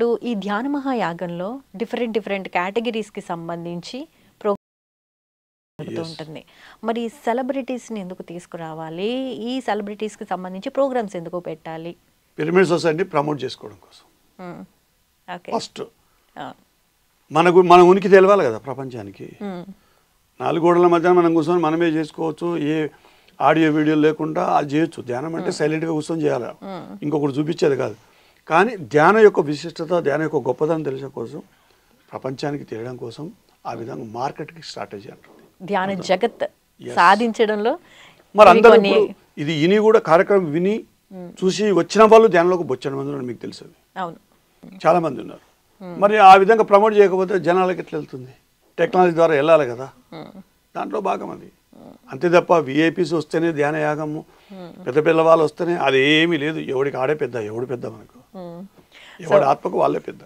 ఇప్పుడు ఈ ధ్యాన మహాయాగంలో డిఫరెంట్ కేటగిరీస్కి సంబంధించి ప్రోగ్రామ్ ఉంటుంది. మరి సెలబ్రిటీస్ని ఎందుకు తీసుకురావాలి? ఈ సెలబ్రిటీస్కి సంబంధించి ప్రోగ్రామ్స్ ఎందుకు పెట్టాలి? పిరమిడ్ సొసైటీ ప్రమోట్ చేసుకోవడం కోసం. ఓకే, ఫస్ట్ మన ఉనికి తెలవాలి కదా ప్రపంచానికి. నాలుగు గోడల మధ్య మనం కూర్చొని మనమే చేసుకోవచ్చు, ఏ ఆడియో వీడియో లేకుండా అది చేయొచ్చు. ధ్యానం అంటే సైలెంట్గా కూర్చొని చేయాలి, ఇంకొకటి చూపించేది కాదు. కానీ ధ్యానం యొక్క విశిష్టత, ధ్యానం యొక్క గొప్పతనం తెలిసిన కోసం, ప్రపంచానికి తెలియడం కోసం ఆ విధంగా మార్కెట్కి స్ట్రాటజీ అంటుంది ధ్యాన జగత్ సాధించడంలో. మరి అందరూ ఇది విని కూడా కార్యక్రమం విని చూసి వచ్చిన వాళ్ళు ధ్యానంలోకి బొచ్చని మంది ఉన్నారు, మీకు తెలుసు. అవును, చాలా మంది ఉన్నారు. మరి ఆ విధంగా ప్రమోట్ చేయకపోతే జనాలకి ఎట్లా వెళ్తుంది? టెక్నాలజీ ద్వారా వెళ్ళాలి కదా, దాంట్లో భాగం అది. అంతే తప్ప విఐపీస్ వస్తేనే ధ్యాన యాగము, పెద్ద పిల్లవాళ్ళు వస్తేనే అది ఏమీ లేదు. ఎవడికి ఆడే పెద్ద, ఎవడు పెద్ద మనకు, ఎవడి ఆత్మకు వాళ్ళే పెద్ద.